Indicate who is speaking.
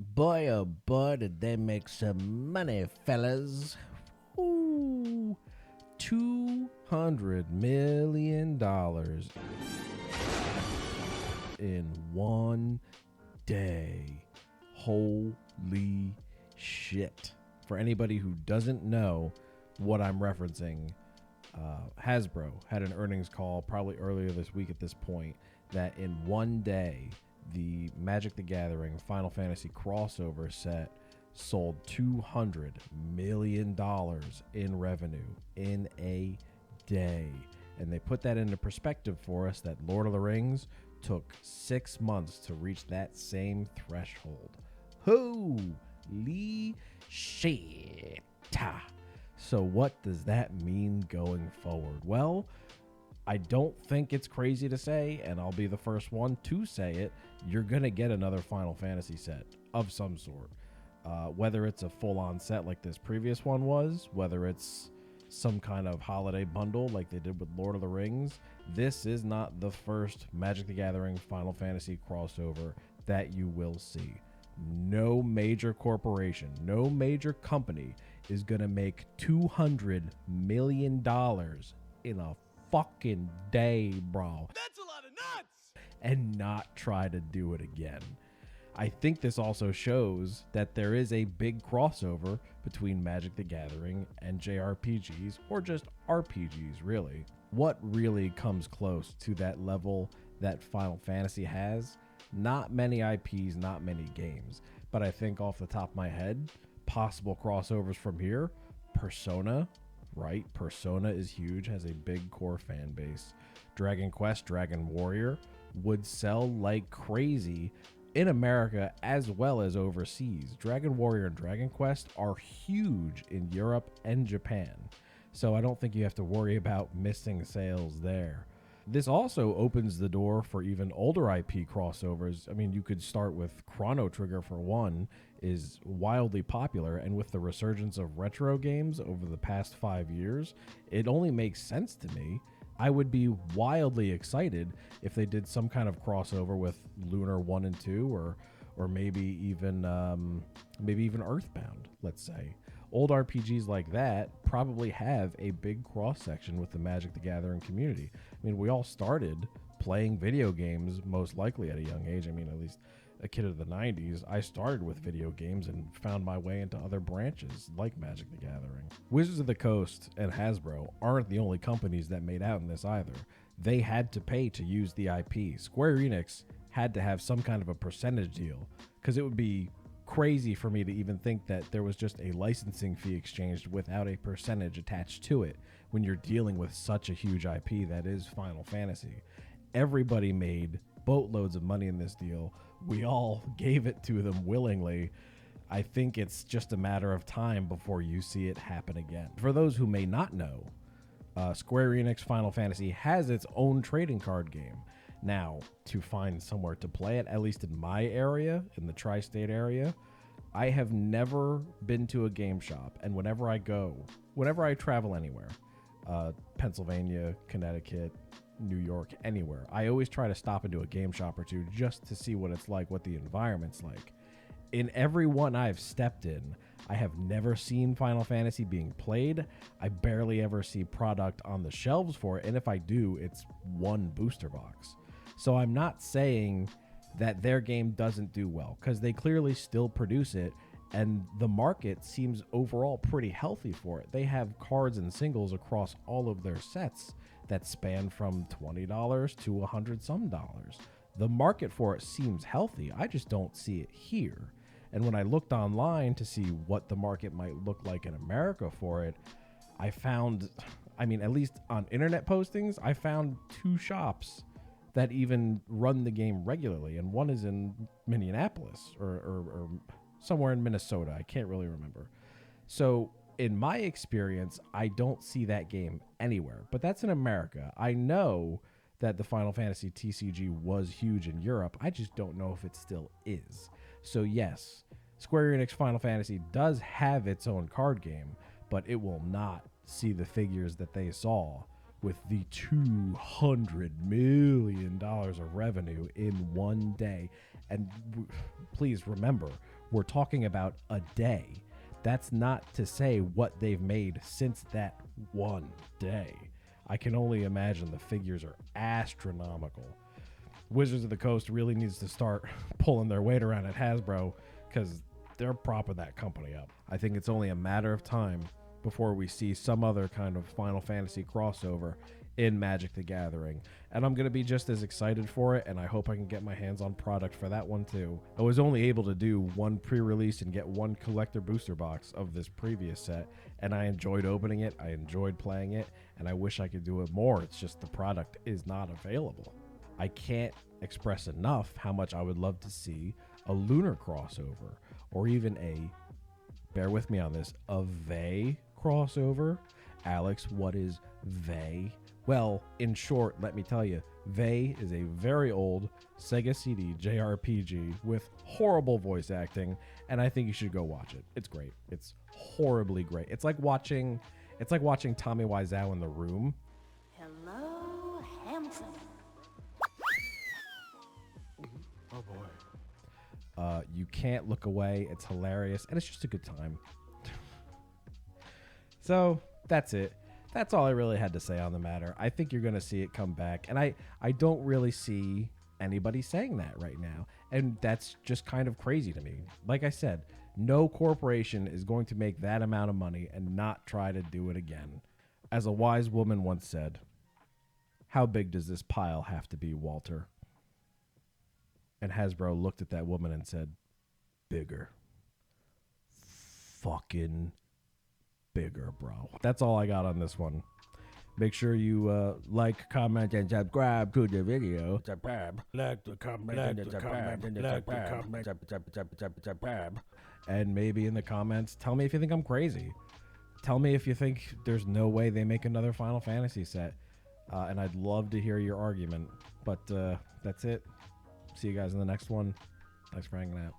Speaker 1: Boy, oh boy, did they make some money, fellas. Ooh, $200 million in one day. Holy shit. For anybody who doesn't know what I'm referencing, Hasbro had an earnings call probably earlier this week at this point that in one day, the Magic the Gathering Final Fantasy crossover set sold $200 million in revenue in a day. And they put that into perspective for us that Lord of the Rings took 6 months to reach that same threshold. Holy shit. So what does that mean going forward? Well, I don't think it's crazy to say, and I'll be the first one to say it, you're going to get another Final Fantasy set of some sort. Whether it's a full-on set like this previous one was, whether it's some kind of holiday bundle like they did with Lord of the Rings, this is not the first Magic the Gathering Final Fantasy crossover that you will see. No major corporation, no major company is going to make $200 million in a fucking day, bro.
Speaker 2: That's a lot of nuts!
Speaker 1: And not try to do it again. I think this also shows that there is a big crossover between Magic the Gathering and JRPGs, or just RPGs, really. What really comes close to that level that Final Fantasy has? Not many IPs, not many games. But I think off the top of my head, possible crossovers from here, Persona, right? Persona is huge, has a big core fan base. Dragon Quest, Dragon Warrior would sell like crazy in America as well as overseas. Dragon Warrior and Dragon Quest are huge in Europe and Japan. So I don't think you have to worry about missing sales there. This also opens the door for even older IP crossovers. I mean, you could start with Chrono Trigger, for one, is wildly popular, and with the resurgence of retro games over the past 5 years, it only makes sense to me. I would be wildly excited if they did some kind of crossover with Lunar 1 and 2, or maybe even Earthbound, let's say. Old RPGs like that probably have a big cross-section with the Magic the Gathering community. I mean, we all started playing video games most likely at a young age. I mean, at least a kid of the 90s, I started with video games and found my way into other branches like Magic the Gathering. Wizards of the Coast and Hasbro aren't the only companies that made out in this either. They had to pay to use the IP. Square Enix had to have some kind of a percentage deal, because it would be crazy for me to even think that there was just a licensing fee exchanged without a percentage attached to it when you're dealing with such a huge IP that is Final Fantasy. Everybody made boatloads of money in this deal. We all gave it to them willingly. I think it's just a matter of time before you see it happen again. For those who may not know, Square Enix Final Fantasy has its own trading card game. Now, to find somewhere to play it, at least in my area, in the tri-state area, I have never been to a game shop. And whenever I travel anywhere, Pennsylvania, Connecticut, New York, anywhere, I always try to stop into a game shop or two just to see what it's like, what the environment's like. In every one I've stepped in, I have never seen Final Fantasy being played. I barely ever see product on the shelves for it, and if I do, it's one booster box. So I'm not saying that their game doesn't do well, because they clearly still produce it, and the market seems overall pretty healthy for it. They have cards and singles across all of their sets that span from $20 to $100 some. The market for it seems healthy. I just don't see it here. And when I looked online to see what the market might look like in America for it, I found, at least on internet postings, I found 2 shops that even run the game regularly, and one is in Minneapolis or somewhere in Minnesota. I can't really remember. So in my experience, I don't see that game anywhere, but that's in America. I know that the Final Fantasy TCG was huge in Europe. I just don't know if it still is. So yes, Square Enix Final Fantasy does have its own card game, but it will not see the figures that they saw with the $200 million of revenue in one day. And please remember, We're talking about a day. That's not to say what they've made since that one day. I can only imagine the figures are astronomical. Wizards of the Coast really needs to start pulling their weight around at Hasbro because they're propping that company up. I think it's only a matter of time before we see some other kind of Final Fantasy crossover in Magic the Gathering. And I'm going to be just as excited for it, and I hope I can get my hands on product for that one too. I was only able to do one pre-release and get one collector booster box of this previous set, and I enjoyed opening it, I enjoyed playing it, and I wish I could do it more. It's just the product is not available. I can't express enough how much I would love to see a Lunar crossover, or even a, bear with me on this, a Vey crossover. Alex, what is Vey? Well, in short, let me tell you, Vey is a very old Sega CD JRPG with horrible voice acting, and I think you should go watch it. It's great. It's horribly great. It's like watching Tommy Wiseau in The Room.
Speaker 2: Hello, Hampton.
Speaker 3: Oh boy.
Speaker 1: You can't look away. It's hilarious, and it's just a good time. So that's it. That's all I really had to say on the matter. I think you're going to see it come back, and I don't really see anybody saying that right now, and that's just kind of crazy to me. Like I said, no corporation is going to make that amount of money and not try to do it again. As a wise woman once said, "How big does this pile have to be, Walter?" And Hasbro looked at that woman and said, "Bigger. Fucking bigger, bro." That's all I got on this one. Make sure you like, comment, and subscribe to the video.
Speaker 3: Subscribe. Like the comment. Like the comment. Like the comment.
Speaker 1: And maybe in the comments, tell me if you think I'm crazy. Tell me if you think there's no way they make another Final Fantasy set. And I'd love to hear your argument. But that's it. See you guys in the next one. Thanks for hanging out.